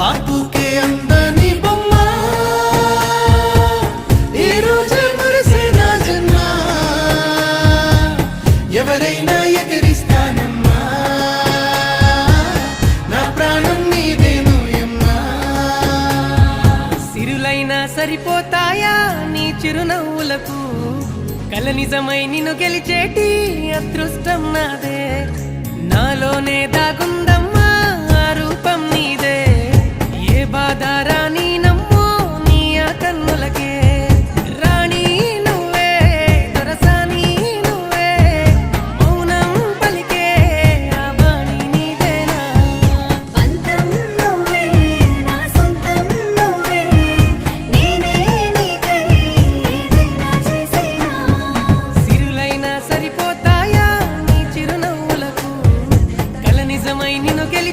బాపుకే అందని బొమ్మ ఈ రోజు మురిసే నా జన్మ ఎవరైనా ఎగిరిస్తానమ్మా నా ప్రాణం నీదేను యమ్మా సిరులైనా సరిపోతాయా నీ చిరునవ్వులకు కల నిజమై నిన్ను గెలిచేటి అదృష్టం నాదే నాలోనే దాగుందమ్మ